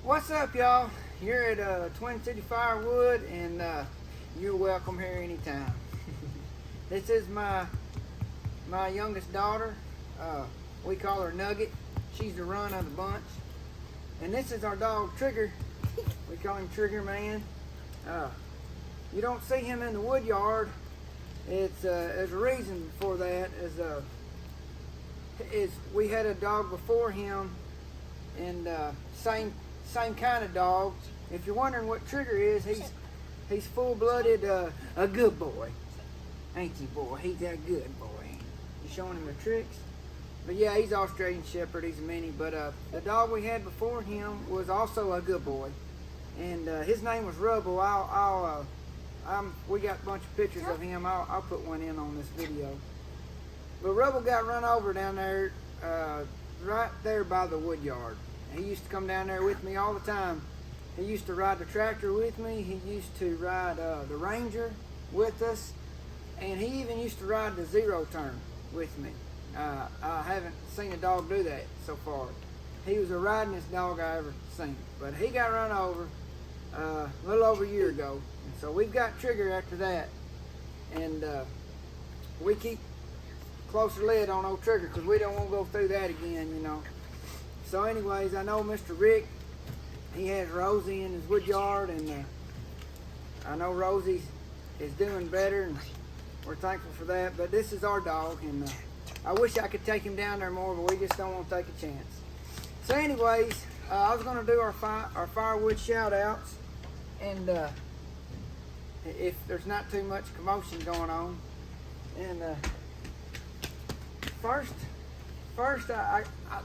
What's up, y'all? You're at Twin City Firewood, and you're welcome here anytime. This is my youngest daughter. We call her Nugget. She's the run of the bunch. And this is our dog Trigger. We call him Trigger Man. You don't see him in the wood yard. There's a reason for that. Is we had a dog before him, and same kind of dogs. If you're wondering what Trigger is, he's full-blooded a good boy, ain't he, boy? He's a good boy. You showing him the tricks? But yeah, he's Australian Shepherd. He's a mini. But the dog we had before him was also a good boy, and his name was Rubble. We got a bunch of pictures of him. I'll put one in on this video. But Rubble got run over down there, right there by the wood yard. He used to come down there with me all the time. He used to ride the tractor with me. He used to ride the Ranger with us. And he even used to ride the zero turn with me. I haven't seen a dog do that so far. He was the ridingest dog I ever seen. But he got run over a little over a year ago. And so we've got Trigger after that. And we keep closer lid on old Trigger because we don't want to go through that again, you know. So anyways, I know Mr. Rick, he has Rosie in his wood yard, and I know Rosie is doing better, and we're thankful for that. But this is our dog, and I wish I could take him down there more, but we just don't want to take a chance. So anyways, I was going to do our Firewood shout-outs, and if there's not too much commotion going on. And First,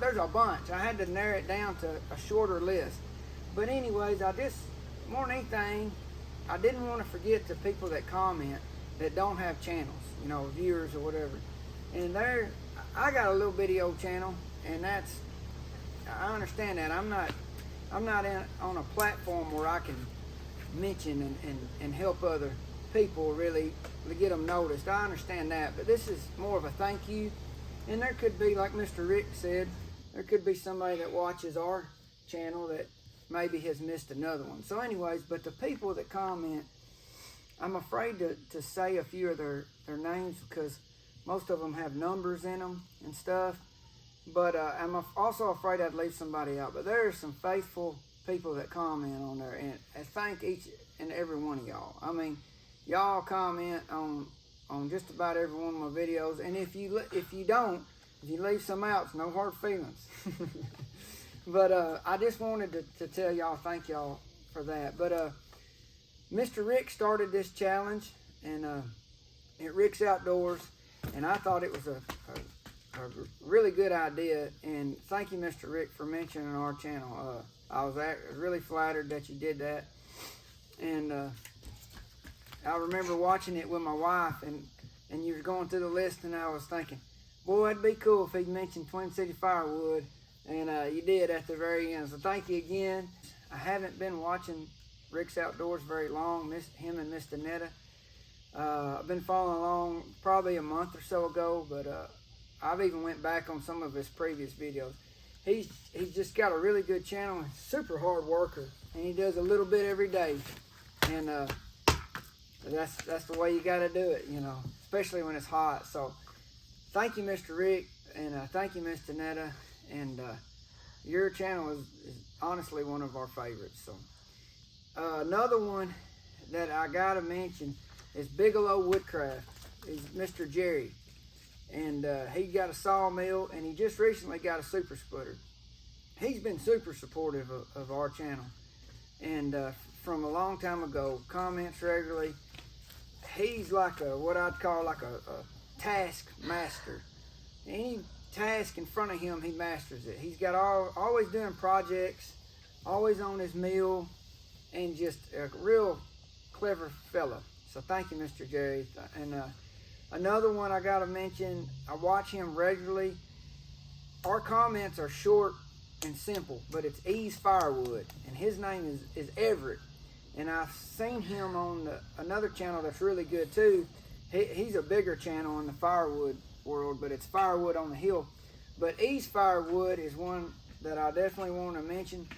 there's a bunch. I had to narrow it down to a shorter list. But anyways, more than anything, I didn't want to forget the people that comment that don't have channels, you know, viewers or whatever. And I got a little bitty old channel, and I understand that. I'm not on a platform where I can mention and help other people really to get them noticed. I understand that, but this is more of a thank you. And there could be, like Mr. Rick said, there could be somebody that watches our channel that maybe has missed another one. So anyways, but the people that comment, I'm afraid to say a few of their names because most of them have numbers in them and stuff. But I'm also afraid I'd leave somebody out. But there are some faithful people that comment on there. And I thank each and every one of y'all. I mean, y'all comment on just about every one of my videos, and if you leave some out, it's no hard feelings. But I just wanted to tell y'all, thank y'all for that. But Mr. Rick started this challenge, and at Rick's Outdoors, and I thought it was a really good idea. And thank you, Mr. Rick, for mentioning our channel. I was really flattered that you did that, and I remember watching it with my wife, and you were going through the list, and I was thinking, boy, it'd be cool if he'd mentioned Twin City Firewood, and you did at the very end. So thank you again. I haven't been watching Rick's Outdoors very long, him and Miss Danetta. I've been following along probably a month or so ago, but I've even went back on some of his previous videos. He's just got a really good channel, super hard worker, and he does a little bit every day, and that's the way you got to do it, you know, especially when it's hot. So thank you, Mr. Rick, and thank you, Miss Danetta, and your channel is honestly one of our favorites. So another one that I got to mention is Bigelow Woodcraft. Is Mr. Jerry, and he got a sawmill, and he just recently got a super splitter. He's been super supportive of our channel, and from a long time ago, comments regularly. He's like what I'd call like a task master. Any task in front of him, he masters it. He's got always doing projects, always on his mill, and just a real clever fella. So thank you, Mr. Jerry. And another one I gotta mention, I watch him regularly. Our comments are short and simple, but it's Ease Firewood, and his name is Everett. And I've seen him on another channel that's really good too. He's a bigger channel in the firewood world, but it's Firewood on the Hill. But East Firewood is one that I definitely want to mention.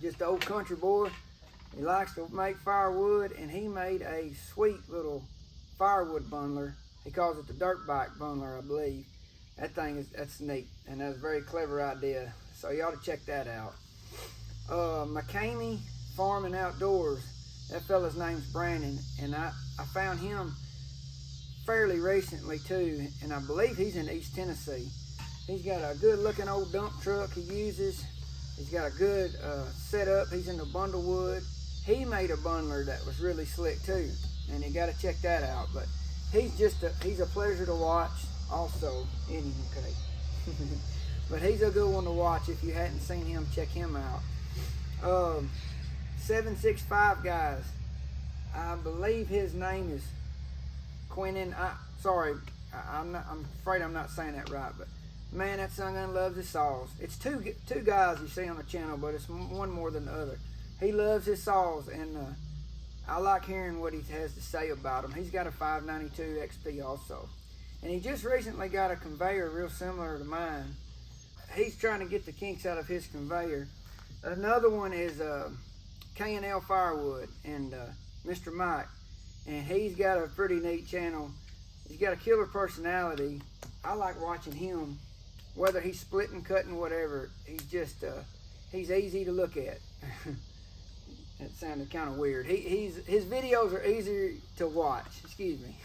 just an old country boy. He likes to make firewood, and he made a sweet little firewood bundler. He calls it the dirt bike bundler, I believe. That's neat, and that's a very clever idea. So you ought to check that out. McCamey Farm and Outdoors. That fella's name's Brandon, and I found him fairly recently too, and I believe he's in East Tennessee. He's got a good looking old dump truck he uses. He's got a good setup. He's in the bundlewood. He made a bundler that was really slick too, and you got to check that out. But he's a pleasure to watch also. Okay. But he's a good one to watch. If you hadn't seen him, check him out. 765 guys. I believe his name is Quentin. I'm afraid I'm not saying that right, but man, that son gun loves his saws. It's two guys you see on the channel, but it's one more than the other. He loves his saws, and I like hearing what he has to say about them. He's got a 592 XP also, and he just recently got a conveyor real similar to mine. He's trying to get the kinks out of his conveyor. Another one is K&L Firewood and Mr. Mike, and he's got a pretty neat channel. He's got a killer personality. I like watching him, whether he's splitting, cutting, whatever. He's easy to look at. That sounded kind of weird. His videos are easier to watch. Excuse me.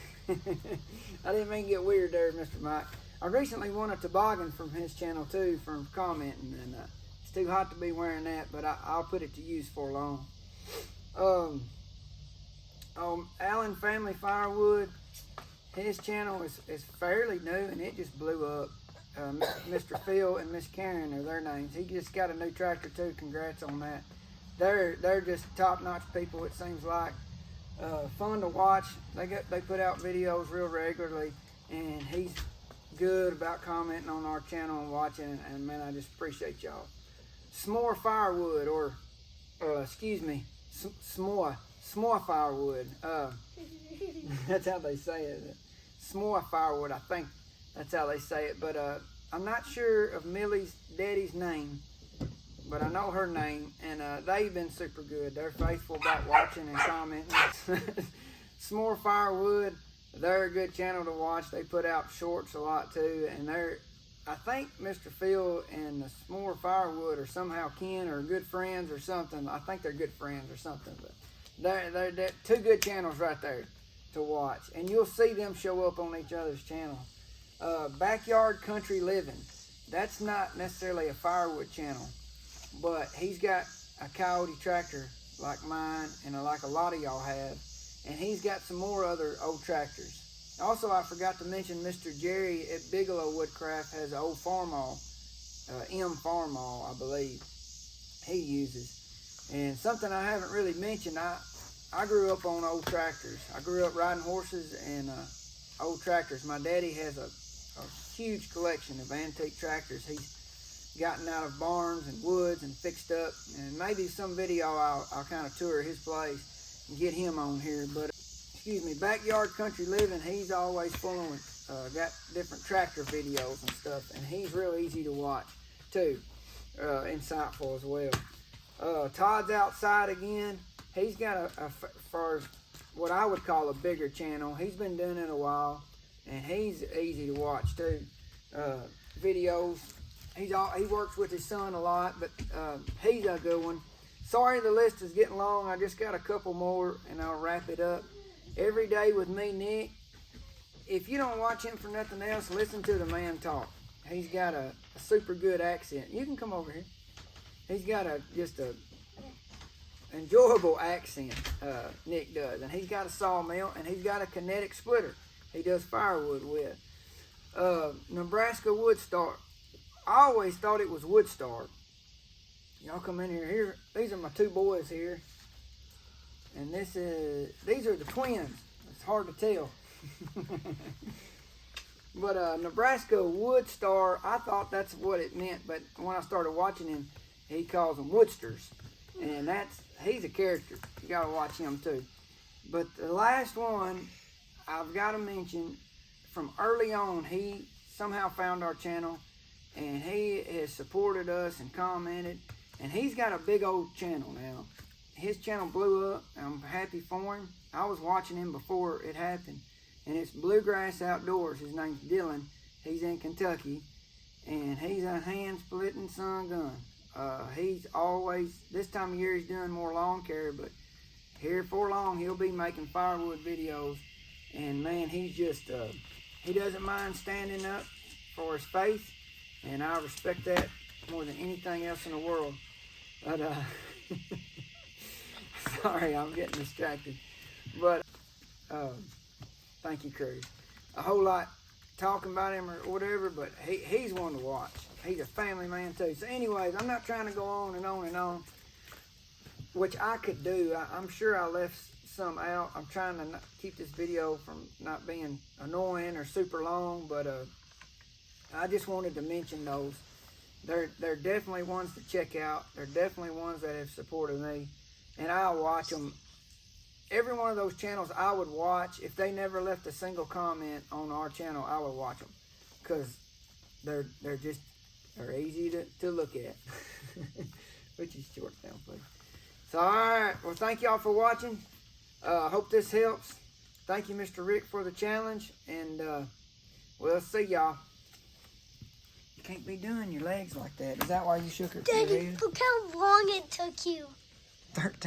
I didn't mean to get weird there, Mr. Mike. I recently won a toboggan from his channel too, from commenting, and it's too hot to be wearing that, but I'll put it to use for long. Allen Family Firewood, his channel is fairly new, and it just blew up. Mr. Phil and Miss Karen are their names. He just got a new tractor too. Congrats on that. They're just top-notch people, it seems like. Fun to watch. They put out videos real regularly, and he's good about commenting on our channel and watching, and man, I just appreciate y'all. S'more Firewood, or excuse me, S'more Firewood. That's how they say it. S'more Firewood, I think that's how they say it, but I'm not sure of Millie's daddy's name, but I know her name, and they've been super good. They're faithful about watching and commenting. S'more Firewood, they're a good channel to watch. They put out shorts a lot too, and I think Mr. Phil and the S'more Firewood are somehow kin or good friends or something. I think they're good friends or something, but they're two good channels right there to watch, and you'll see them show up on each other's channel. Backyard Country Living, that's not necessarily a firewood channel, but he's got a Coyote tractor like mine, and like a lot of y'all have, and he's got some more other old tractors. Also, I forgot to mention Mr. Jerry at Bigelow Woodcraft has an old Farmall, M Farmall, I believe he uses. And something I haven't really mentioned, I grew up on old tractors. I grew up riding horses and old tractors. My daddy has a huge collection of antique tractors he's gotten out of barns and woods and fixed up. And maybe some video I'll kind of tour his place and get him on here. But excuse me, Backyard Country Living, he's always flowing. Got different tractor videos and stuff, and he's real easy to watch too. Insightful as well. Todd's Outside again. He's got for what I would call a bigger channel. He's been doing it a while, and he's easy to watch too. Videos. He works with his son a lot, but he's a good one. Sorry the list is getting long. I just got a couple more, and I'll wrap it up. Every Day with Me, Nick. If you don't watch him for nothing else, listen to the man talk. He's got a super good accent. You can come over here. He's got just a enjoyable accent, Nick does. And he's got a sawmill, and he's got a kinetic splitter he does firewood with. Nebraska Woodstar. I always thought it was Woodstar. Y'all come in here. These are my two boys here. And these are the twins. It's hard to tell. But Nebraska Woodstar, I thought that's what it meant, but when I started watching him, he calls them Woodsters. And he's a character. You gotta watch him too. But the last one I've got to mention, from early on, he somehow found our channel, and he has supported us and commented, And he's got a big old channel now. His channel blew up. I'm happy for him. I was watching him before it happened. And it's Bluegrass Outdoors. His name's Dylan. He's in Kentucky. And he's a hand-splitting son gun. He's always, this time of year he's doing more lawn care, but here for long he'll be making firewood videos. And man, he's just, he doesn't mind standing up for his faith. And I respect that more than anything else in the world. But, sorry, I'm getting distracted. But, thank you, Cruz. A whole lot talking about him or whatever, but he's one to watch. He's a family man, too. So, anyways, I'm not trying to go on and on and on, which I could do. I'm sure I left some out. I'm trying to keep this video from not being annoying or super long, but I just wanted to mention those. They're definitely ones to check out. They're definitely ones that have supported me. And I'll watch them. Every one of those channels I would watch. If they never left a single comment on our channel, I would watch them. Because they're easy to look at. Which is short down, please. So, alright. Well, thank y'all for watching. I hope this helps. Thank you, Mr. Rick, for the challenge. And we'll see y'all. You can't be doing your legs like that. Is that why you shook her? Daddy, look how long it took you. 13.